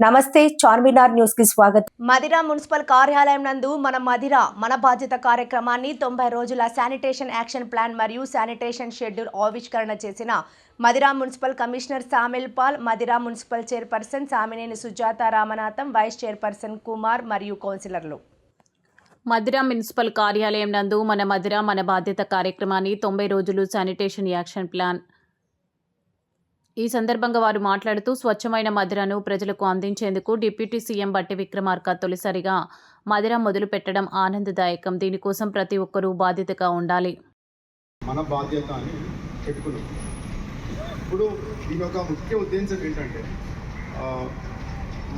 నమస్తే చార్మినార్ న్యూస్ కి స్వాగతం. మదిర మున్సిపల్ కార్యాలయం నందు మన బాధ్యత కార్యక్రమాన్ని 90 రోజుల శానిటేషన్ యాక్షన్ ప్లాన్ మరియు శానిటేషన్ షెడ్యూల్ ఆవిష్కరణ చేసిన Madhira municipal commissioner Samil Paul, Madhira municipal chairperson Samineni Sujatha Ramanatham, vice chairperson Kumar మరియు కౌన్సిలర్లు. మదిర మున్సిపల్ కార్యాలయం నందు మన బాధ్యత కార్యక్రమాన్ని 90 రోజులు శానిటేషన్ యాక్షన్ ప్లాన్. ఈ సందర్భంగా వారు మాట్లాడుతూ స్వచ్ఛమైన మదిరను ప్రజలకు అందించేందుకు డిప్యూటీ సీఎం బట్టి విక్రమార్క తొలిసారిగా మదిర మొదలు పెట్టడం ఆనందదాయకం. దీనికోసం ప్రతి ఒక్కరూ బాధ్యతగా ఉండాలి. మన బాధ్యత అని పెట్టుకున్నాం. ఇప్పుడు దీని యొక్క ముఖ్య ఉద్దేశం ఏంటంటే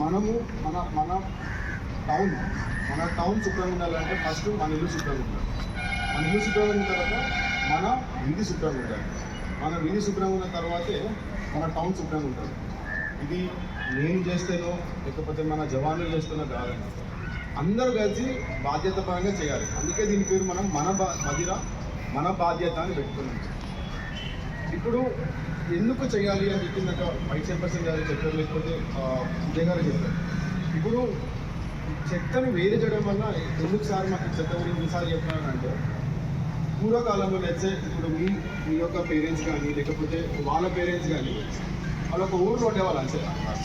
మనము మన టౌన్ శుభ్రంగా ఉండాలంటే ఫస్ట్ మన ఇల్లు శుభ్రంగా ఉండాలి. మన ఇల్లు శుభ్రంగా ఉన్న తర్వాత మన వీధి శుభ్రంగా ఉండాలి. మన వీధి శుభ్రంగా ఉన్న తర్వాతే మన టౌన్ శుభ్రంగా ఉంటుంది. ఇది నేను చేస్తేనో లేకపోతే మన జవాన్లు చేస్తేనో కాదండి, అందరూ కలిసి బాధ్యత పరంగా చేయాలి. అందుకే దీని పేరు మనం మదిర మన బాధ్యత అని పెట్టుకున్నాం. ఇప్పుడు ఎందుకు చేయాలి అని చెప్పిందాక వైస్ చైర్పర్సన్ గారు చెప్పారు, లేకపోతే విజయ్ గారు చెప్పారు. ఇప్పుడు చెత్తను వేరే చేయడం వల్ల ఎందుకు సార్ మాకు చెత్త గురించి ఎన్నిసార్లు చెప్తున్నానంటే, పూర్వకాలంలో లేచే ఇప్పుడు మీ యొక్క పేరెంట్స్ కానీ లేకపోతే వాళ్ళ పేరెంట్స్ కానీ వాళ్ళు ఒక ఊరిలో ఉండేవాళ్ళు. అంతే,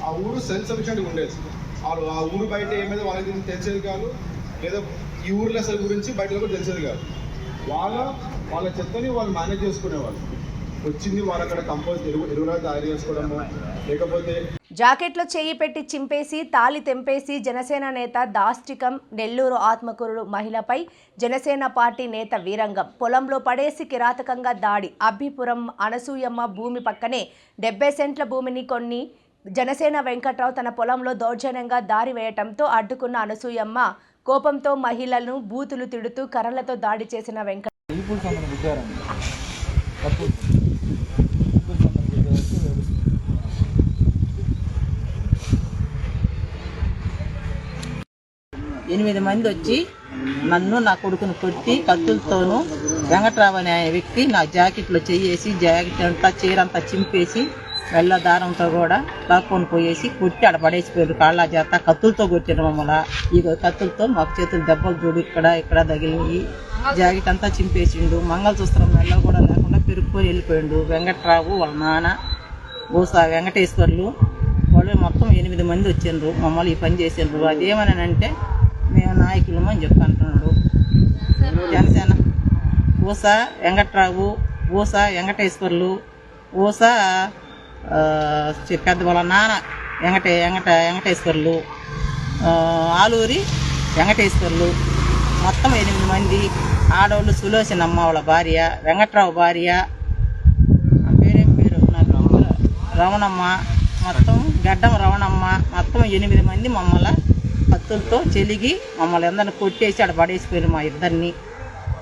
ఆ ఊరు సెల్ఫ్ సఫిషియెంట్గా ఉండేది. వాళ్ళు ఆ ఊరు బయట ఏమైనా వాళ్ళకి తెలిసేది కాదు, లేదా ఈ ఊర్లో అసలు గురించి బయట కూడా తెలిసేది కాదు. వాళ్ళ చెత్తని వాళ్ళు మేనేజ్ చేసుకునేవాళ్ళు. వచ్చింది వాళ్ళు అక్కడ కంపోస్ట్ ఎరువులా తయారు చేసుకోవడము, లేకపోతే జాకెట్లో చేయి పెట్టి చింపేసి తాళి తెంపేసి జనసేన నేత దాష్టికం. నెల్లూరు ఆత్మకూరు మహిళపై జనసేన పార్టీ నేత వీరంగం. పొలంలో పడేసి కిరాతకంగా దాడి. అబ్బిపురం అనసూయమ్మ భూమి పక్కనే 70 సెంట్ల భూమిని కొన్ని జనసేన వెంకట్రావు తన పొలంలో దౌర్జన్యంగా దారి వేయటంతో అడ్డుకున్న అనసూయమ్మ కోపంతో మహిళలను బూతులు తిడుతూ కర్రలతో దాడి చేసిన వెంకట 8 మంది వచ్చి నన్ను నా కొడుకును కొట్టి కత్తులతోనూ వెంకట్రావు అనే వ్యక్తి నా జాకెట్లో చేసి జాకెట్ అంతా చీరంతా చింపేసి వెళ్ళ దారంతో కూడా లాక్కొని పోయేసి కొట్టి ఆడ పడేసిపోయారు. కాళ్ళ చేత కత్తులతో కొట్టారు మమ్మల్ని. ఈ కత్తులతో మాకు చేతులు దెబ్బలు చూడు ఇక్కడ తగిలింది. జాకెట్ అంతా చింపేసిండు. మంగళసూత్రం వెళ్ళ కూడా లేకుండా పెరుక్కొని వెళ్ళిపోయిండు. వెంకట్రావు వాళ్ళ నాన్న బోసా వెంకటేశ్వర్లు వాళ్ళు మొత్తం 8 మంది వచ్చిండ్రు. మమ్మల్ని ఈ పని చేసిండ్రు. అదేమనంటే మేము నాయకులము అని అంటున్నాడు. జనసేన ఊసా వెంకట్రావు, ఊసా వెంకటేశ్వర్లు, ఊసా పెద్ద వాళ్ళ నాన్న వెంకటేశ్వర్లు, ఆలూరి వెంకటేశ్వర్లు మొత్తం 8 మంది ఆడవాళ్ళు. సులోచనమ్మ వాళ్ళ భార్య, వెంకట్రావు భార్య పేరేం పేరు నాకు రమణమ్మ, మొత్తం గడ్డం రమణమ్మ, మొత్తం 8 మంది మమ్మల్ని కత్తులతో చెలిగి మమ్మల్ని అందరిని కొట్టేసి ఆడ పడేసిపోయారు మా ఇద్దరిని.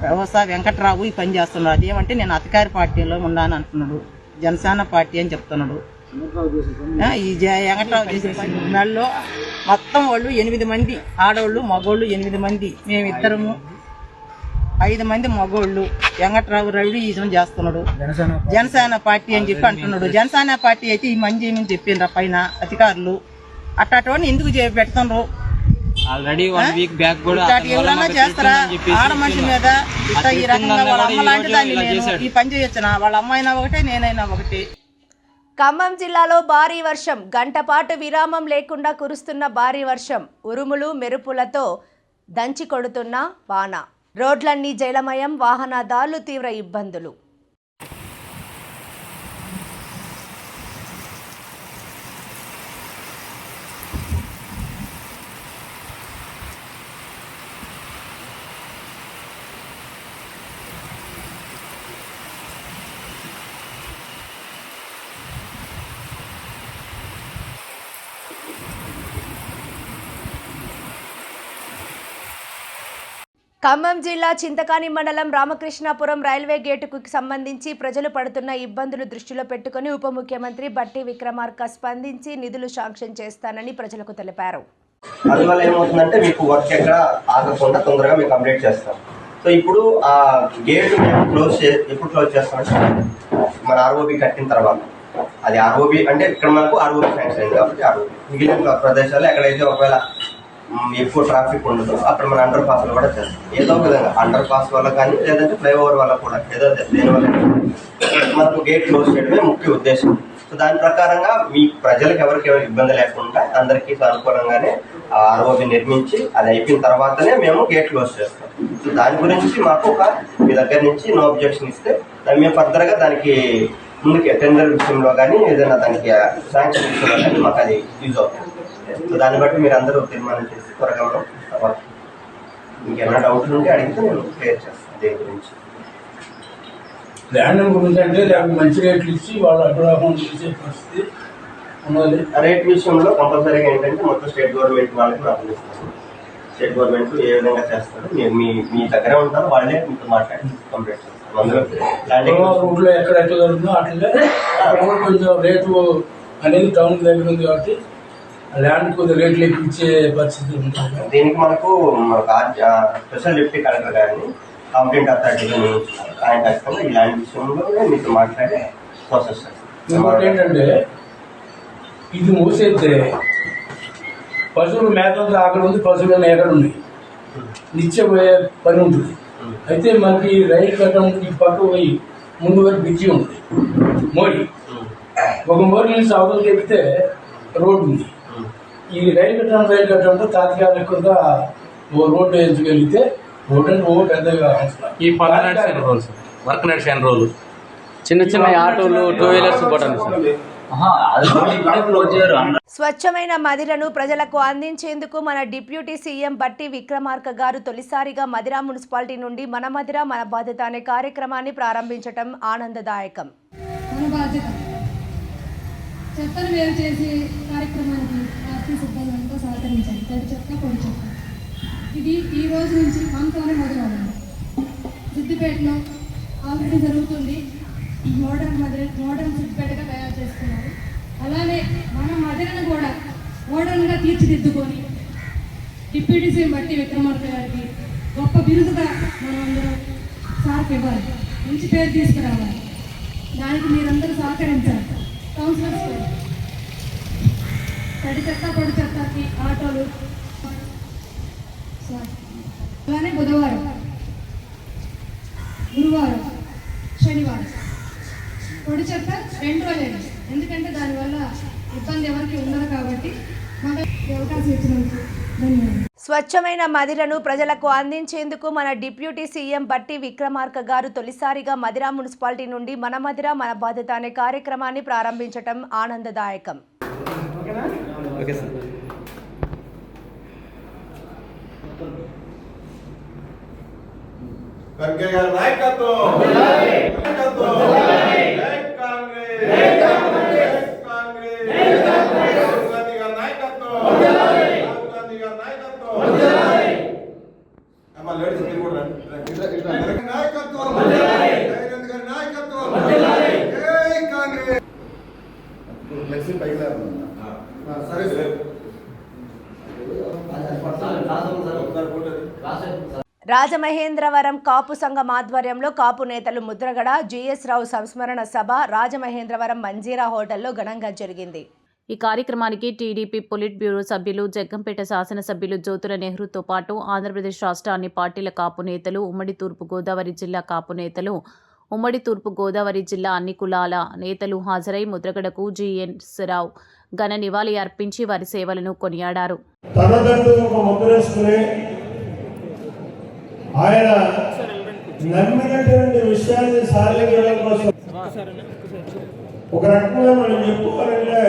వ్యవసాయ వెంకట్రావు ఈ పని చేస్తున్నాడు. అదేమంటే నేను అధికార పార్టీలో ఉన్నాను అంటున్నాడు. జనసేన పార్టీ అని చెప్తున్నాడు. ఈ వెంకట్రావు చేసిన నెలలో మొత్తం వాళ్ళు 8 మంది ఆడవాళ్ళు, మగోళ్ళు 8 మంది. మేమిద్దరము 5 మంది మగోళ్ళు. వెంకట్రావు రౌడీయిజం చేస్తున్నాడు. జనసేన పార్టీ అని చెప్పి అంటున్నాడు. జనసేన పార్టీ అయితే ఈ మంది ఏమని చెప్పిండ్రు పైన అధికారులు. అట్టని ఎందుకు పెడుతున్నారు? ఎవరన్నా చేస్తారా ఆడ మనిషి మీద ఈ రకంగా? వాళ్ళ అమ్మ లాంటి దాన్ని నేను ఈ పని చేయొచ్చునా? వాళ్ళ అమ్మాయినా ఒకటే, నేనైనా ఒకటి. ఖమ్మం జిల్లాలో భారీ వర్షం. గంటపాటు విరామం లేకుండా కురుస్తున్న భారీ వర్షం, ఉరుములు మెరుపులతో దంచి కొడుతున్న వాన. రోడ్లన్నీ జలమయం, వాహనదారులు తీవ్ర ఇబ్బందులు. ఖమ్మం జిల్లా చింతకాని మండలం రామకృష్ణాపురం రైల్వే గేటుకు సంబంధించి ప్రజలు పడుతున్న ఇబ్బందులు దృష్టిలో పెట్టుకుని ఉప ముఖ్యమంత్రి బట్టి విక్రమార్క స్పందించి నిధులు శాంక్షన్ చేస్తానని ప్రజలకు తెలిపారు. అందువల్ల ఏమవుతుందంటే మీకు వర్క్ ఎక్కడ ఆగకుండా తొందరగా మేము కంప్లీట్ చేస్తాం. సో ఇప్పుడు ఆ గేట్ ఎప్పుడు క్లోజ్ చేస్తామంటే మన ఆర్ఓబి కట్టిన తర్వాత అది ఆర్ఓబి అంటే ఇక్కడ మనకు ఆర్ఓబి శాంక్షన్ అయింది కాబట్టి ఆర్ఓబి. మిగిలిన ప్రదేశాల్లో ఎక్కడైతే ఒకవేళ ఎక్కువ ట్రాఫిక్ ఉండదు అక్కడ మన అండర్ పాస్లు కూడా చేస్తాం. ఏదో ఒక విధంగా అండర్ పాస్ వల్ల కానీ లేదంటే ఫ్లైఓవర్ వల్ల కూడా ఏదో దేనివల్ల మనకు గేట్ క్లోజ్ చేయడమే ముఖ్య ఉద్దేశం. సో దాని ప్రకారంగా మీ ప్రజలకు ఎవరికి ఇబ్బంది లేకుండా అందరికీ అనుకూలంగానే ఆర్ఓబి నిర్మించి అది అయిపోయిన తర్వాతనే మేము గేట్ క్లోజ్ చేస్తాం. సో దాని గురించి మాకు మీ దగ్గర నుంచి నో అబ్జెక్షన్ ఇస్తే మేము ఫర్దర్గా దానికి ముందుకి టెండర్ విషయంలో కానీ ఏదైనా దానికి శాంక్షన్ విషయంలో కానీ మాకు అది యూజ్ అవుతుంది. సో దాన్ని బట్టి మీరు అందరూ తీర్మానం చేసి త్వరగా మీకు ఏమైనా డౌట్లు ఉంటే అడిగితే నేను క్లియర్ చేస్తాను దేని గురించి. ల్యాండ్ గురించి అంటే మంచి రేట్లు ఇచ్చి వాళ్ళు అడ్డు చేసే పరిస్థితి ఉన్నది. రేట్ విషయంలో కంపల్సరీగా ఏంటంటే మొత్తం స్టేట్ గవర్నమెంట్ వాళ్ళకి నాకు ఇస్తాను. స్టేట్ గవర్నమెంట్ ఏ విధంగా చేస్తారు మీరు మీ దగ్గర ఉంటారు వాళ్ళే మీతో మాట్లాడి కంప్లీట్ చేస్తారు. అందులో రూట్లో ఎక్కడెక్కడ జరుగుతుందో అట్లే కొంచెం రేటు అనేది టౌన్ దగ్గర ఉంది కాబట్టి ల్యాండ్ కొద్దిగా రేట్లు ఎక్కించే పరిస్థితి ఉంటుంది. దీనికి మనకు స్పెషల్ డిప్యూటీ కలెక్టర్ గారిని కాంపిటెంట్ అథారిటీగా నియమించున్నారు. ఆయన ఖచ్చితంగా ఈ ల్యాండ్ విషయంలో మీతో మాట్లాడే ప్రాసెస్ చేస్తారు. ఇంకోటి ఏంటంటే ఇది మూసేస్తే పశువులు మేతంతా అక్కడ ఉంది, పశువులు ఎక్కడ ఉంది నిత్యపోయే పని ఉంటుంది. అయితే మనకి రైలు కట్టడం ఈ పక్క పోయి ముందు వరకు బ్రిడ్జి ఉంటుంది, మోరీ ఒక మోరీ నుంచి అవతల చెప్తే రోడ్డు ఉంది. ఈ రైలు కట్టడంతో తాత్కాలికంగా ఓ రోడ్డు వేయించగలిగితే రోడ్డు అంటే ఓ పెద్దగా ఈ వర్క్ నడిచిన రోజు చిన్న చిన్న ఆటోలు 2 వీలర్స్ స్వచ్ఛమైన మదిరను ప్రజలకు అందించేందుకు మన డిప్యూటీ సీఎం బట్టి విక్రమార్క గారు తొలిసారిగా మదిర మున్సిపాలిటీ నుండి మన మదిర మన బాధ్యత అనే కార్యక్రమాన్ని ప్రారంభించడం ఆనందదాయకం. మన బాధ్యత చెత్తను వేరు చేసే కార్యక్రమానికి పార్టీ సిబ్బందితో సహకరించాలి. తడి చెత్త పొడి చెత్త ఇది ఈ రోజు నుంచి మనతోనే మొదలవుతుంది. సిద్దిపేటలో ఆల్రెడీ జరుగుతుంది. మోడర్న్ సిద్దిపేటగా తయారు చేసుకున్నారు. అలానే మన మదిరను కూడా మోడర్న్గా తీర్చిదిద్దుకొని డిప్యూటీ సీఎం బట్టి విక్రమార్క గారికి గొప్ప బిరుదుగా మనం అందరం సార్కి ఇవ్వాలి, మంచి పేరు తీసుకురావాలి. దానికి మీరందరూ సహకరించాలి. కౌన్సిలర్స్ తడి చెత్త పొడి చెత్తకి ఆటోలు. అలానే బుధవారం, గురువారం, శనివారం పొడి చెత్త 2 రోజులు, ఎందుకంటే దానివల్ల ఇబ్బంది ఎవరికి ఉండదు కాబట్టి మాకు అవకాశం ఇచ్చినందుకు ధన్యవాదాలు. స్వచ్ఛమైన మదిరను ప్రజలకు అందించేందుకు మన డిప్యూటీ సీఎం బట్టి విక్రమార్క గారు తొలిసారిగా మదిర మున్సిపాలిటీ నుండి మన మదిర మన బాధ్యత అనే కార్యక్రమాన్ని ప్రారంభించడం ఆనందదాయకం. రాజమహేంద్రవరం కాపు సంఘం ఆధ్వర్యంలో కాపు నేతలు ముద్రగడ జిఎస్ రావు సంస్మరణ సభ రాజమహేంద్రవరం మంజీరా హోటల్లో ఘనంగా జరిగింది. ఈ కార్యక్రమానికి టీడీపీ పొలిట్ బ్యూరో సభ్యులు, జగ్గంపేట శాసనసభ్యులు జ్యోతుల నెహ్రూతో పాటు ఆంధ్రప్రదేశ్ రాష్ట్ర అన్ని పార్టీల కాపు నేతలు, ఉమ్మడి తూర్పు గోదావరి జిల్లా కాపు నేతలు, ఉమ్మడి తూర్పు గోదావరి జిల్లా అన్ని కులాల నేతలు హాజరై ముద్రగడకు జిఎస్ రావు ఘన నివాళి అర్పించి వారి సేవలను కొనియాడారు. ఆయన నమ్మినటువంటి విషయాన్ని సాధించడం కోసం ఒక రకంగా మనం చెప్పుకోవాలంటే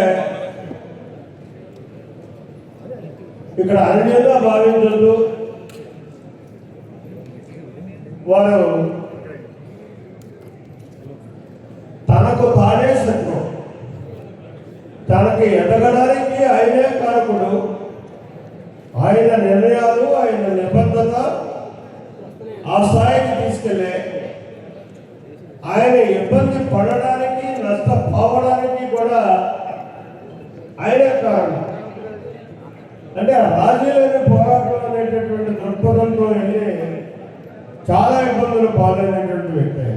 ఇక్కడ అన్యంగా భావించద్దు. వారు తనకు తానే సత్యం, తనకి ఎదగడానికి ఆయనే కారకుడు. ఆయన నిర్ణయాలు, ఆయన నిబద్ధత ఆ స్థాయికి తీసుకెళ్ళే, ఆయన ఇబ్బంది పడడానికి, నష్టపోవడానికి కూడా ఆయనే కారణం. అంటే రాజీలేని పోరాటం అనేటటువంటి దృక్పథంతో వెళ్ళి చాలా ఇబ్బందులు పాలైనటువంటి వ్యక్తి.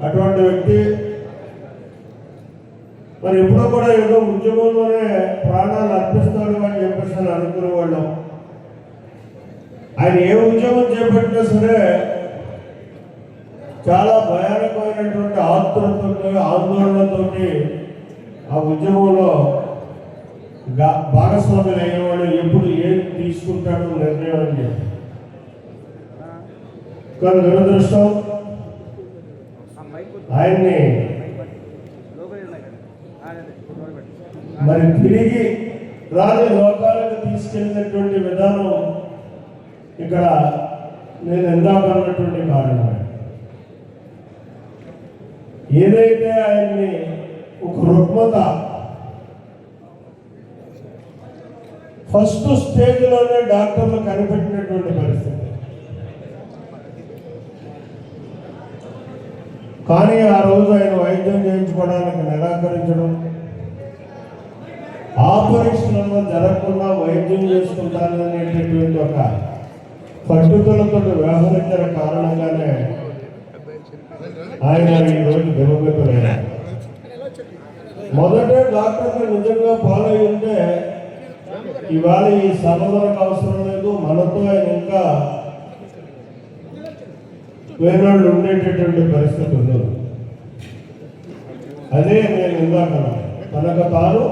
అటువంటి వ్యక్తి మరి ఎప్పుడో కూడా ఏదో ఉద్యమంలోనే ప్రాణాలు అర్పిస్తాడు అని చెప్పేసి అని అనుకునేవాళ్ళం. ఆయన ఏ ఉద్యమం చేపట్టినా సరే చాలా భయానకమైనటువంటి ఆతురతతో ఆందోళనతోటి ఆ ఉద్యమంలో భాగస్వాములు అయినవాడు ఎప్పుడు ఏం తీసుకుంటాడో నిర్ణయం అని చెప్పి. కానీ దురదృష్టం ఆయన్ని మరి తిరిగి రాని లోకాలకు తీసుకెళ్ళినటువంటి విధానం ఇక్కడ నేను ఎందాక అన్నటువంటి కారణం. ఏదైతే ఆయన్ని ఒక రుగ్మత ఫస్ట్ స్టేజ్లోనే డాక్టర్లు కనిపెట్టినటువంటి పరిస్థితి. కానీ ఆ రోజు ఆయన వైద్యం చేయించుకోవడానికి నిరాకరించడం, ఆపరేషన్లో జరగకుండా వైద్యం చేసుకుంటాననేటటువంటి ఒక పట్టుదలతో వ్యవహరించిన కారణంగానే ఆయన ఈరోజు దివంగతులయ్యారు. మొదటే డాక్టర్లు నిజంగా ఫాలో అయి ఉంటే ఇవాళ ఈ సభ మనకు అవసరం లేదు, మనతో ఆయన ఇంకా వేనాళ్ళు ఉండేటటువంటి పరిస్థితి ఉండదు. అదే నేను ఇందాక తనకు తాను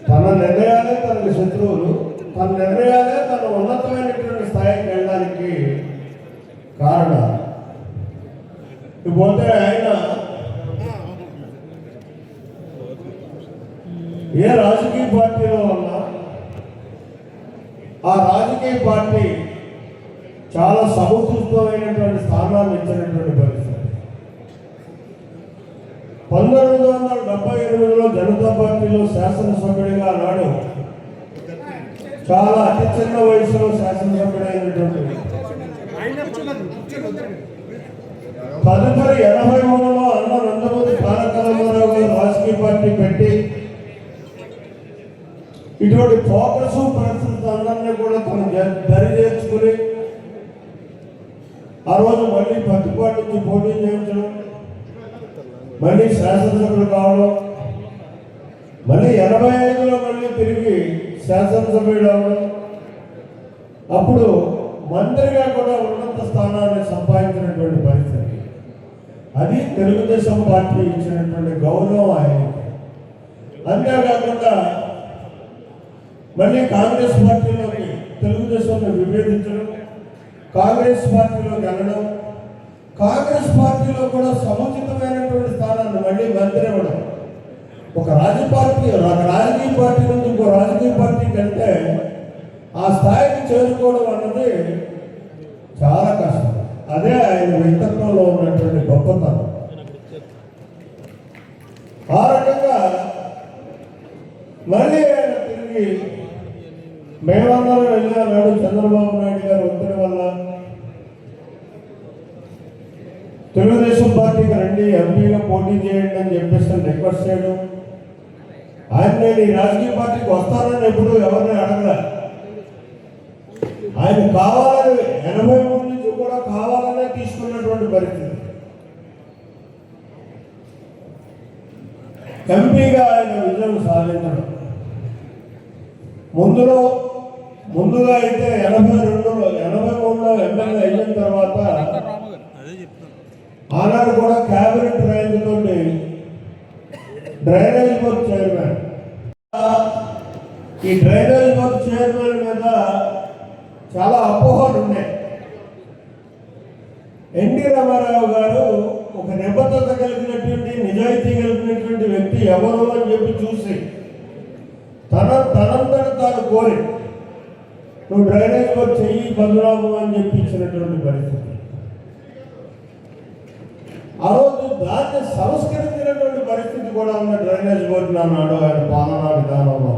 తన నిర్ణయాలే తనకి శత్రువులు, తన నిర్ణయాలే తన ఉన్నతమైనటువంటి స్థాయికి వెళ్ళడానికి కారణం. ఇకపోతే ఆయన ఏ రాజకీయ పార్టీలో ఉన్నా ఆ రాజకీయ పార్టీ చాలా సముచితమైనటువంటి స్థానాన్ని ఇచ్చినటువంటి పరిస్థితి. 1978లో జనతా పార్టీలో శాసనసభ్యుడిగా నాడు చాలా అతి చిన్న వయసులో శాసనసభ్యుడైనటువంటి తదుపరి 83లో అన్న నందమూరి తారక రామారావు గారు రాజకీయ పార్టీ పెట్టి ఇటువంటి ఫోకస్ పరిస్థితి అందరినీ కూడా తను దరి చేర్చుకుని ఆ రోజు మళ్ళీ పత్తిపాటి నుంచి పోటీ చేయించడం, మళ్ళీ శాసనసభ్యులు కావడం, మళ్ళీ 85లో మళ్ళీ తిరిగి శాసనసభ్యుడు అవడం, అప్పుడు మంత్రిగా కూడా ఉన్నత స్థానాన్ని సంపాదించినటువంటి పరిస్థితి. అది తెలుగుదేశం పార్టీ ఇచ్చినటువంటి గౌరవం ఆయనకి. అంతేకాకుండా మళ్ళీ కాంగ్రెస్ పార్టీలోకి తెలుగుదేశాన్ని విభేదించడం, కాంగ్రెస్ పార్టీలోకి వెళ్ళడం, కాంగ్రెస్ పార్టీలో కూడా సముచితమైనటువంటి స్థానాన్ని మళ్ళీ మంత్రి ఇవ్వడం. ఒక రాజకీయ పార్టీ నుంచి ఇంకో రాజకీయ పార్టీకి వెళ్తే ఆ స్థాయికి చేరుకోవడం అన్నది చాలా కష్టం. అదే ఆయన వ్యక్తిత్వంలో ఉన్నటువంటి గొప్పతనం. ఆ రకంగా మళ్ళీ ఆయన తిరిగి మేమందరం వెళ్ళినాడు. చంద్రబాబు నాయుడు గారు ఒత్తిడి వల్ల తెలుగుదేశం పార్టీకి రండి, ఎంపీగా పోటీ చేయండి అని చెప్పేసి రిక్వెస్ట్ చేయడం. ఆయన నేను ఈ రాజకీయ పార్టీకి వస్తానని ఎప్పుడు ఎవరిని అడగలే. ఆయన కావాలని 83 నుంచి కూడా కావాలనే తీసుకున్నటువంటి పరిస్థితి. ఎంపీగా ఆయన విజయం సాధించడం ముందుగా అయితే 83లో ఎమ్మెల్యే అయిన తర్వాత ఆనాడు కూడా క్యాబినెట్ ర్యాంక్ తోటి డ్రైనేజ్ బోర్డు చైర్మన్, ఈ డ్రైనేజ్ బోర్డు చైర్మన్ మీద చాలా అపోహలు ఉన్నాయి. ఎన్టీ రామారావు గారు ఒక నిబద్ధత కలిగినటువంటి నిజాయితీ కలిగినటువంటి వ్యక్తి ఎవరు అని చెప్పి చూసి తనంతట తాను కోరి నువ్వు డ్రైనేజ్ బోర్డు చెయ్యి బదురాము అని చెప్పి ఇచ్చినటువంటి పరిస్థితి. ఆ రోజు దాన్ని సంస్కరించినటువంటి పరిస్థితి కూడా ఉన్న డ్రైనేజ్ బోర్డు అన్నాడు ఆయన పాలనా విధానంలో.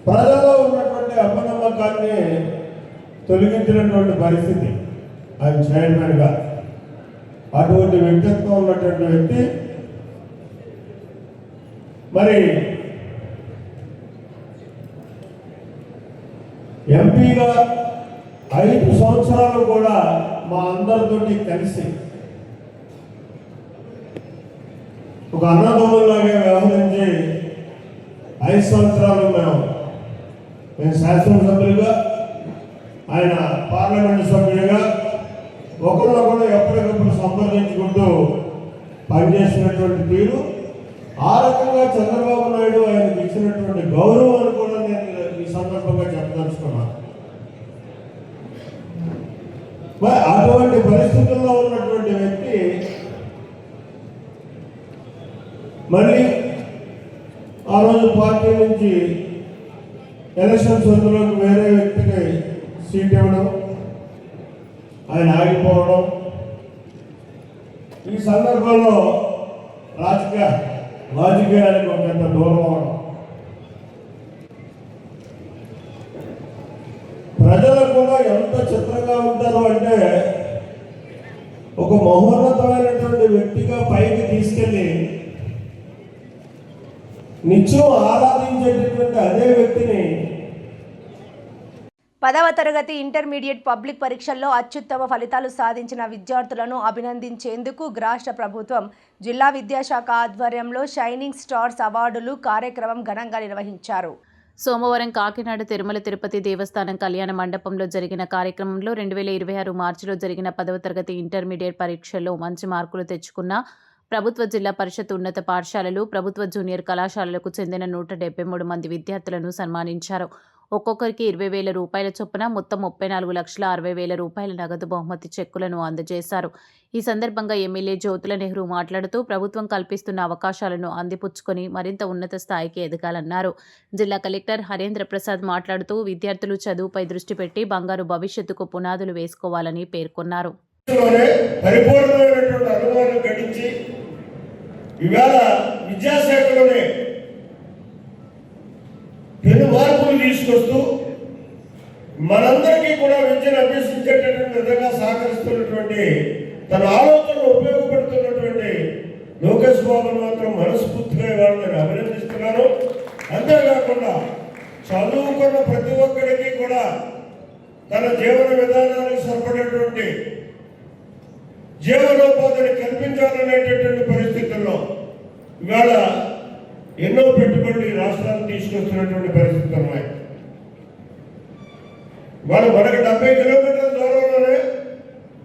ప్రజల్లో ఉన్నటువంటి అపనమ్మకాన్ని తొలగించినటువంటి పరిస్థితి ఆయన చైర్మన్గా. అటువంటి వ్యక్తిత్వం ఉన్నటువంటి వ్యక్తి మరి ఎంపీగా 5 సంవత్సరాలు కూడా మా అందరితోటి కలిసి ఒక అన్నదమ్ములాగే వ్యవహరించి 5 సంవత్సరాలు నేను శాసనసభ్యులుగా, ఆయన పార్లమెంటు సభ్యుడిగా ఒకరినొకరు ఎప్పటికప్పుడు సంప్రదించుకుంటూ పనిచేసినటువంటి తీరు, ఆ రకంగా చంద్రబాబు నాయుడు ఆయనకు ఇచ్చినటువంటి గౌరవాన్ని కూడా నేను ఈ సందర్భంగా చెప్పదలుచుకున్నాను. మరి అటువంటి పరిస్థితుల్లో ఉన్నటువంటి వ్యక్తి మళ్ళీ ఆ రోజు పార్టీ నుంచి ఎలక్షన్స్ అందులోకి వేరే వ్యక్తికి సీట్ ఇవ్వడం, ఆయన ఆగిపోవడం, ఈ సందర్భంలో రాజకీయానికి కొంత దూరం అవడం, ప్రజలు కూడా ఎంత చిత్రంగా ఉంటారు అంటే ఒక మహోన్నతమైనటువంటి వ్యక్తిగా పైకి తీసుకెళ్ళి నిత్యం ఆరాధించేటటువంటి అదే వ్యక్తిని 10వ తరగతి ఇంటర్మీడియట్ పబ్లిక్ పరీక్షల్లో అత్యుత్తమ ఫలితాలు సాధించిన విద్యార్థులను అభినందించేందుకు రాష్ట్ర ప్రభుత్వం జిల్లా విద్యాశాఖ ఆధ్వర్యంలో షైనింగ్ స్టార్స్ అవార్డులు కార్యక్రమం ఘనంగా నిర్వహించారు. సోమవారం కాకినాడ తిరుమల తిరుపతి దేవస్థానం కళ్యాణ మండపంలో జరిగిన కార్యక్రమంలో 2026 మార్చిలో జరిగిన 10వ తరగతి ఇంటర్మీడియట్ పరీక్షల్లో మంచి మార్కులు తెచ్చుకున్న ప్రభుత్వ జిల్లా పరిషత్ ఉన్నత పాఠశాలలు, ప్రభుత్వ జూనియర్ కళాశాలలకు చెందిన 173 మంది విద్యార్థులను సన్మానించారు. ఒక్కొక్కరికి 20,000 రూపాయల చొప్పున మొత్తం 34,60,000 రూపాయల నగదు బహుమతి చెక్కులను అందజేశారు. ఈ సందర్భంగా ఎమ్మెల్యే జ్యోతుల నెహ్రూ మాట్లాడుతూ ప్రభుత్వం కల్పిస్తున్న అవకాశాలను అందిపుచ్చుకొని మరింత ఉన్నత స్థాయికి ఎదగాలన్నారు. జిల్లా కలెక్టర్ హరేంద్ర ప్రసాద్ మాట్లాడుతూ విద్యార్థులు చదువుపై దృష్టి పెట్టి బంగారు భవిష్యత్తుకు పునాదులు వేసుకోవాలని పేర్కొన్నారు. పరిపూర్ణమైనటువంటి అనుభవాన్ని గడించి ఇవాళ విద్యాశాఖలోనే పెను మార్పులు తీసుకొస్తూ మనందరికీ కూడా విద్యను అభ్యసించేటటువంటి విధంగా సహకరిస్తున్నటువంటి, తన ఆలోచనలు ఉపయోగపడుతున్నటువంటి లోకేష్ బాబును మాత్రం మనస్ఫూర్తిగా ఇవాళ నేను అభినందిస్తున్నాను. అంతేకాకుండా చదువుకున్న ప్రతి ఒక్కరికి కూడా తన జీవన విధానానికి సరిపడేటువంటి జీవనోపాధిని కల్పించాలనేటటువంటి పరిస్థితుల్లో ఇవాళ ఎన్నో పెట్టుబడులు ఈ రాష్ట్రాన్ని తీసుకొస్తున్నటువంటి పరిస్థితులు ఉన్నాయి. ఇవాళ మనకి 70 కిలోమీటర్ల దూరంలోనే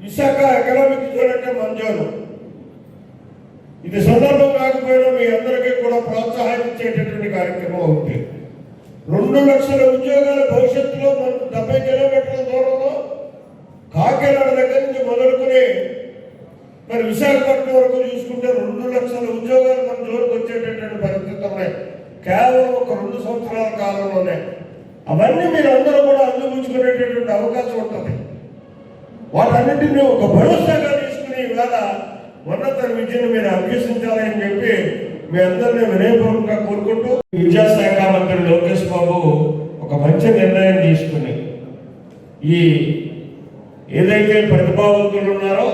విశాఖ ఎకనామిక్ జోన్ అంటే మంజోలు. ఇది సందర్భం కాకపోయినా మీ అందరికీ కూడా ప్రోత్సాహించేటటువంటి కార్యక్రమం అవుతుంది. 2 లక్షల ఉద్యోగాల భవిష్యత్తులో మనం 70 కిలోమీటర్ల దూరంలో కాకినాడ దగ్గర నుంచి మొదలుకొని మరి విశాఖపట్నం వరకు చూసుకుంటే 2 లక్షల ఉద్యోగాలు మన జోలికి వచ్చేటటువంటి పరిస్థితులు ఉన్నాయి కేవలం ఒక 2 సంవత్సరాల కాలంలోనే. అవన్నీ మీరు అందరూ కూడా అందిపుచ్చుకునేటటువంటి అవకాశం ఉంటుంది. వాటన్నిటిని ఒక భరోసాగా తీసుకుని ఇవాళ ఉన్నత విద్యను మీరు అభ్యసించాలని చెప్పి మీ అందరినీ వినయపూర్వకంగా కోరుకుంటూ, విద్యాశాఖ మంత్రి లోకేష్ బాబు ఒక మంచి నిర్ణయం తీసుకుని ఈ ఏదైతే ప్రతిభావంతులు ఉన్నారో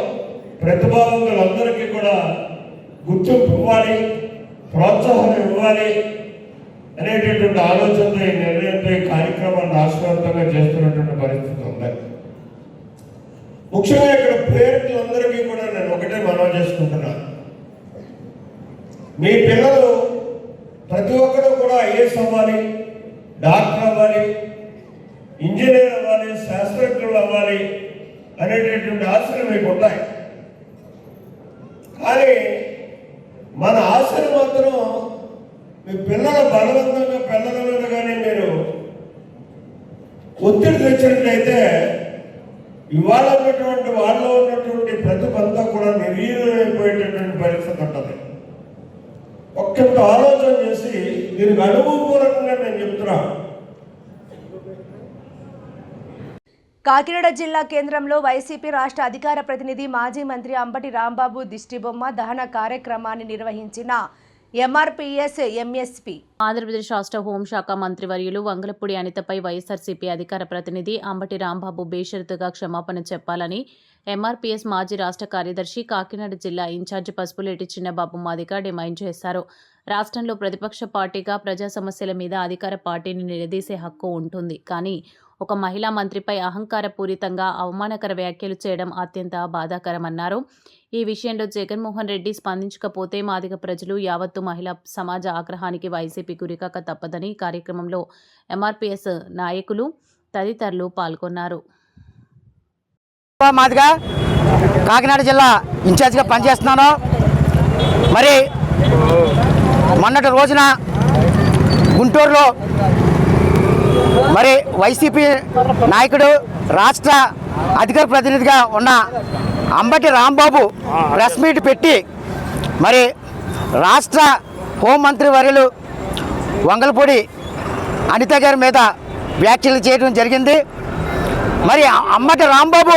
ప్రతిభావంతులందరికీ కూడా గుర్తింపు ఇవ్వాలి, ప్రోత్సాహం ఇవ్వాలి అనేటటువంటి ఆలోచనతో ఈ నిర్ణయంతో ఈ కార్యక్రమాన్ని రాష్ట్రవ్యాప్తంగా చేస్తున్నటువంటి పరిస్థితి ఉంది. ముఖ్యంగా ఇక్కడ పేరెంట్లందరికీ కూడా నేను ఒకటే మనవి చేసుకుంటున్నాను. మీ పిల్లలు ప్రతి ఒక్కరు కూడా ఐఏఎస్ అవ్వాలి, డాక్టర్ అవ్వాలి, ఇంజనీర్ అవ్వాలి, శాస్త్రజ్ఞులు అవ్వాలి అనేటటువంటి ఆశలు మీకు ఉంటాయి. కానీ మన ఆశలు మాత్రం మీ పిల్లల బలవంతంగా పిల్లల మీద కానీ మీరు ఒత్తిడి తెచ్చినట్లయితే ఇవాళ ఉన్నటువంటి వాళ్ళలో ఉన్నటువంటి ప్రతిభ అంతా కూడా నిర్వీర్యమైపోయేటటువంటి పరిస్థితి ఉంటుంది. ఒక్కంత ఆలోచన చేసి దీనికి అనుభవపూర్వకంగా నేను చెప్తున్నాను. కాకినాడ జిల్లా కేంద్రంలో వైసీపీ రాష్ట్ర అధికార ప్రతినిధి మాజీ మంత్రి అంబటి రాంబాబు దిష్టిబొమ్మ దహన కార్యక్రమాన్ని నిర్వహించిన ఎంఆర్పీఎస్ ఎంఎస్పీ ఆంధ్రప్రదేశ్ రాష్ట్ర హోంశాఖ మంత్రివర్యులు వంగలపూడి అనితపై వైఎస్ఆర్సీపీ అధికార ప్రతినిధి అంబటి రాంబాబు బేషరతుగా క్షమాపణ చెప్పాలని ఎంఆర్పీఎస్ మాజీ రాష్ట్ర కార్యదర్శి కాకినాడ జిల్లా ఇన్ఛార్జి పసుపులేటి చిన్నబాబు మాదిగ డిమాండ్ చేశారు. రాష్ట్రంలో ప్రతిపక్ష పార్టీగా ప్రజా సమస్యల మీద అధికార పార్టీని నిలదీసే హక్కు ఉంటుంది. కానీ ఒక మహిళా మంత్రిపై అహంకారపూరితంగా అవమానకర వ్యాఖ్యలు చేయడం అత్యంత బాధాకరమన్నారు. ఈ విషయంలో జగన్మోహన్ రెడ్డి స్పందించకపోతే మాదిగ ప్రజలు యావత్తు మహిళా సమాజ ఆగ్రహానికి వైసీపీ గురికాక తప్పదని కార్యక్రమంలో ఎంఆర్పీఎస్ నాయకులు తదితరులు పాల్గొన్నారు. మాదిగా కాకినాడ జిల్లా ఇన్ఛార్జిగా పనిచేస్తున్నాను. మరి మొన్నటి రోజున గుంటూరులో మరి వైసీపీ నాయకుడు రాష్ట్ర అధికార ప్రతినిధిగా ఉన్న అంబటి రాంబాబు ప్రెస్ మీట్ పెట్టి మరి రాష్ట్ర హోంమంత్రి వర్యులు వంగలపూడి అనిత గారి మీద వ్యాఖ్యలు చేయడం జరిగింది. మరి అంబటి రాంబాబు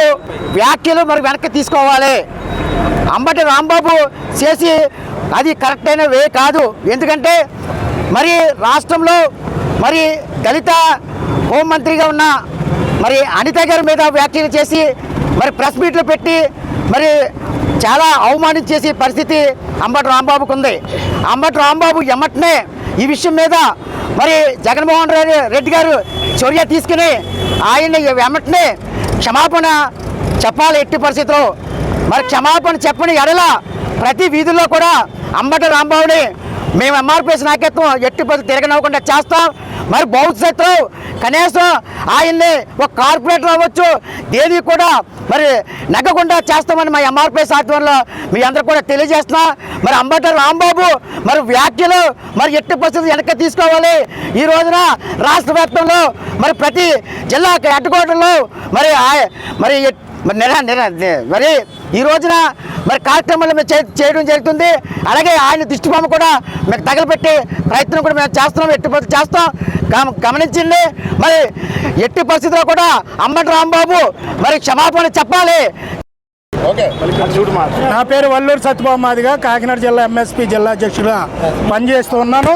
వ్యాఖ్యలు మరి వెనక్కి తీసుకోవాలి. అంబటి రాంబాబు చేసి అది కరెక్ట్ అయిన వే కాదు. ఎందుకంటే మరి రాష్ట్రంలో మరి దళిత హోంమంత్రిగా ఉన్న మరి అనిత గారి మీద వ్యాఖ్యలు చేసి మరి ప్రెస్ మీట్లు పెట్టి మరి చాలా అవమానించేసి పరిస్థితి అంబటి రాంబాబుకు ఉంది. అంబటి రాంబాబు ఎమ్మటనే ఈ విషయం మీద మరి జగన్మోహన్ రెడ్డి గారు చర్య తీసుకుని ఆయన్ని వెంటనే క్షమాపణ చెప్పాలి. ఎట్టి పరిస్థితుల్లో మరి క్షమాపణ చెప్పని ఎడల ప్రతి వీధుల్లో కూడా అంబటి రాంబాబుని మేము ఎంఆర్పీఎస్ నాయకత్వం ఎట్టి పరిస్థితి తిరగనివ్వకుండా చేస్తాం. మరి భవిష్యత్తులో కనీసం ఆయన్ని ఒక కార్పొరేటర్ అవ్వచ్చు దేని కూడా మరి నగ్గకుండా చేస్తామని మా ఎంఆర్పీఎస్ ఆధ్వర్యంలో మీ అందరూ కూడా తెలియజేస్తున్నా. మరి అంబటి రాంబాబు మరి వ్యాఖ్యలు మరి ఎట్టి పరిస్థితులు వెనక్కి తీసుకోవాలి. ఈ రోజున రాష్ట్ర వ్యాప్తంలో మరి ప్రతి జిల్లా హెడ్ క్వార్టర్లో మరి మరి మరి ఈ రోజున మరి కార్యక్రమాలు మేము చేయడం జరుగుతుంది. అలాగే ఆయన దిష్టిబొమ్మ కూడా మేము తగలపెట్టి ప్రయత్నం కూడా మేము చేస్తున్నాం. ఎట్టి పరిస్థితి చేస్తాం. గమనించండి. మరి ఎట్టి పరిస్థితుల్లో కూడా అంబటి రాంబాబు మరి క్షమాపణ చెప్పాలి. నా పేరు వల్లూరు సత్యబాబు మాదిగా కాకినాడ జిల్లా ఎంఎస్పీ జిల్లా అధ్యక్షుడిగా పనిచేస్తూ ఉన్నాను.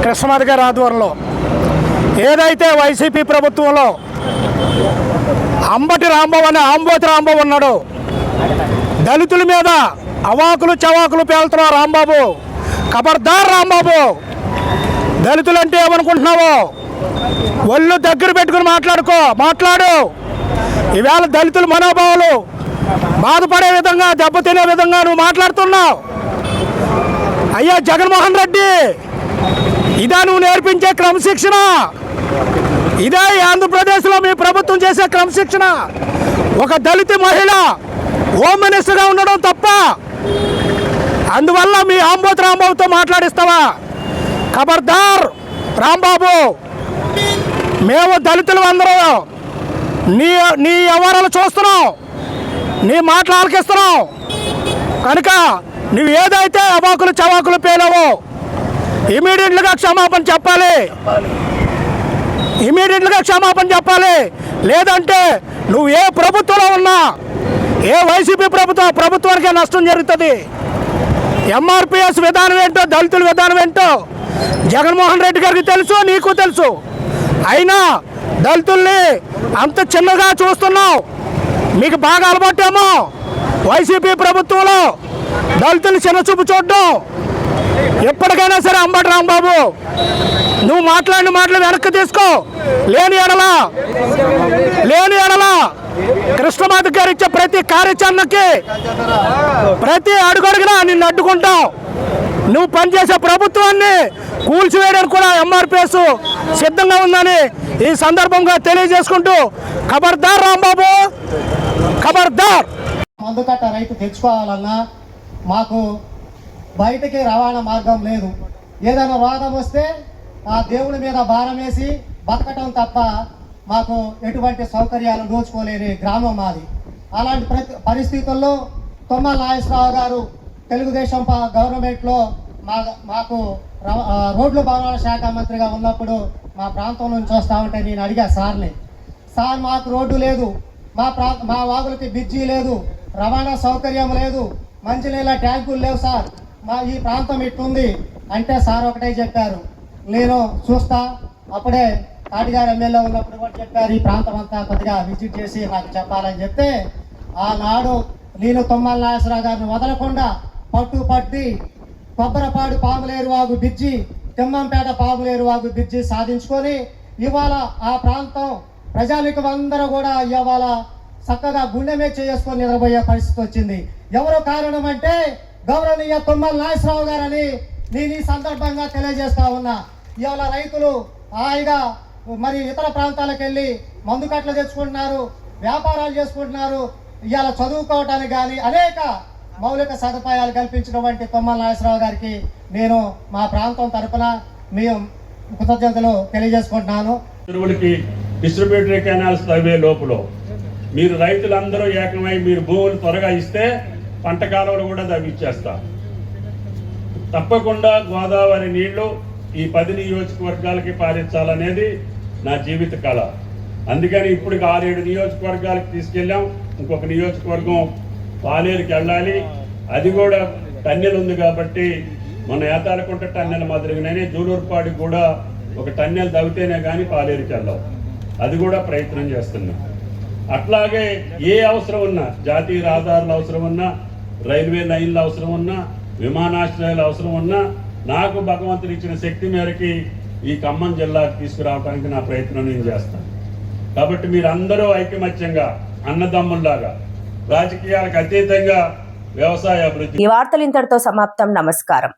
కృష్ణమాది గారి ఆధ్వర్యంలో ఏదైతే వైసీపీ ప్రభుత్వంలో అంబటి రాంబాబు అనే ఆంబోతి రాంబాబు ఉన్నాడు, దళితుల మీద అవాకులు చవాకులు పేలుతున్న రాంబాబు, ఖబర్దార్ రాంబాబు. దళితులంటే ఏమనుకుంటున్నావో ఒళ్ళు దగ్గర పెట్టుకుని మాట్లాడు. ఈవేళ దళితుల మనోభావాలు బాధపడే విధంగా దెబ్బతినే విధంగా నువ్వు మాట్లాడుతున్నావు. అయ్యా జగన్మోహన్ రెడ్డి, ఇదా నువ్వు నేర్పించే క్రమశిక్షణ? ఇదే ఆంధ్రప్రదేశ్లో మీ ప్రభుత్వం చేసే క్రమశిక్షణ? ఒక దళిత మహిళ హోమ్ మినిస్టర్గా ఉండడం తప్ప, అందువల్ల మీ ఆంబోత్ రాంబాబుతో మాట్లాడిస్తావా? ఖబర్దార్ రాంబాబు. మేము దళితులు అందరూ నీ వ్యవహారాలు చూస్తున్నాం, నీ మాటలు ఆలకిస్తున్నాం. కనుక నువ్వు ఏదైతే అవాకులు చవాకులు పేలావో ఇమీడియట్గా క్షమాపణ చెప్పాలి. లేదంటే నువ్వు ఏ ప్రభుత్వంలో ఉన్నా, ఏ వైసీపీ ప్రభుత్వానికే నష్టం జరుగుతుంది. ఎంఆర్పీఎస్ విధానం ఏంటో, దళితుల విధానం ఏంటో జగన్మోహన్ రెడ్డి గారికి తెలుసు, నీకు తెలుసు. అయినా దళితుల్ని అంత చిన్నగా చూస్తున్నావు. మీకు బాగా అలవాటేమో వైసీపీ ప్రభుత్వంలో దళితుల్ని చిన్న చూపు చూడడం. ఎప్పటికైనా సరే అంబటి రాంబాబు, నువ్వు మాట్లాడిన మాటలు వెనక్కి తీసుకో. లేని ఎడల కృష్ణమాది గారు ఇచ్చే ప్రతి కార్యాచరణకి ప్రతి అడుగడుగునా నిన్ను అడ్డుకుంటావు. నువ్వు పనిచేసే ప్రభుత్వాన్ని కూల్చివేయడానికి కూడా ఎంఆర్పీఎస్ సిద్ధంగా ఉందని ఈ సందర్భంగా తెలియజేసుకుంటూ, ఖబర్దార్ రాంబాబు, ఖబర్దార్. మందుకట్ట రైతు తెచ్చుకోవాలన్నా మాకు బయటకి రవాణా మార్గం లేదు. ఏదైనా రోగం వస్తే ఆ దేవుడి మీద భారం వేసి బతకటం తప్ప మాకు ఎటువంటి సౌకర్యాలు దోచుకోలేని గ్రామం మాది. అలాంటి పరిస్థితుల్లో తుమ్మల నాగేశ్వరరావు గారు తెలుగుదేశం గవర్నమెంట్లో మాకు రోడ్లు భవనాల శాఖ మంత్రిగా ఉన్నప్పుడు మా ప్రాంతం నుంచి వస్తామంటే నేను అడిగా సార్ని, సార్ మాకు రోడ్డు లేదు, మా వాగులకి బ్రిడ్జి లేదు, రవాణా సౌకర్యం లేదు, మంచినీళ్ళ ట్యాంకులు లేవు సార్, మా ఈ ప్రాంతం ఇట్టుంది అంటే సార్ ఒకటే చెప్పారు, నేను చూస్తా. అప్పుడే తాటిగారు ఎమ్మెల్యే ఉన్నప్పుడు కూడా చెప్పారు, ఈ ప్రాంతం అంతా కొద్దిగా విజిట్ చేసి నాకు చెప్పాలని చెప్తే ఆనాడు నేను తుమ్మల నాగేశ్వరరావు గారిని వదలకుండా పట్టి కొబ్బరపాడు పాములేరువాగు బ్రిడ్జి, తిమ్మంపేట పాములేరువాగు బ్రిడ్జి సాధించుకొని ఇవాళ ఆ ప్రాంతం ప్రజానికం అందరూ కూడా ఇవాళ చక్కగా గుండె మీద చేసుకొని నిద్రపోయే పరిస్థితి వచ్చింది. ఎవరు కారణం అంటే గౌరవనీయ తుమ్మల నాగేశ్వరరావు గారని నేను ఈ సందర్భంగా తెలియజేస్తా ఉన్నా. ఇవాళ రైతులు హాయిగా మరి ఇతర ప్రాంతాలకు వెళ్ళి మందు కట్టలు తెచ్చుకుంటున్నారు, వ్యాపారాలు చేసుకుంటున్నారు. ఇవాళ చదువుకోవటానికి కానీ అనేక మౌలిక సదుపాయాలు కల్పించినటువంటి తుమ్మల నాగేశ్వరరావు గారికి నేను మా ప్రాంతం తరఫున మేము కృతజ్ఞతలు తెలియజేసుకుంటున్నాను. చెరువులకి డిస్ట్రిబ్యూటరీ కెనాల్స్ తవ్వే లోపల మీరు రైతులందరూ ఏకమై మీరు భూములు త్వరగా ఇస్తే పంట కాలువలు కూడా తవ్విచ్చేస్తా. తప్పకుండా గోదావరి నీళ్లు ఈ 10 నియోజకవర్గాలకి పారించాలనేది నా జీవిత కళ. అందుకని ఇప్పుడు 6-7 నియోజకవర్గాలకు తీసుకెళ్ళాం. ఇంకొక నియోజకవర్గం పాలేరుకి వెళ్ళాలి. అది కూడా టన్నెల్ ఉంది కాబట్టి మన ఏతాలకుంట టన్నెల్ మాదిరిగానే జూలూరుపాడికి కూడా ఒక టన్నెల్ తవ్వితేనే కానీ పాలేరుకి వెళ్ళాం. అది కూడా ప్రయత్నం చేస్తున్నాం. అట్లాగే ఏ అవసరం ఉన్నా, జాతీయ రహదారుల అవసరం ఉన్నా, రైల్వే లైన్ల అవసరం ఉన్నా, విమానాశ్రయాల అవసరం ఉన్నా, నాకు భగవంతుడు ఇచ్చిన శక్తి మేరకి ఈ ఖమ్మం జిల్లాకు తీసుకురావడానికి నా ప్రయత్నం నేను చేస్తాను. కాబట్టి మీరందరూ ఐకమత్యంగా అన్నదమ్ముల్లాగా రాజకీయాలకు అతీతంగా వ్యవసాయ అభివృద్ధి. ఈ వార్తలు ఇంతటితో సమాప్తం. నమస్కారం.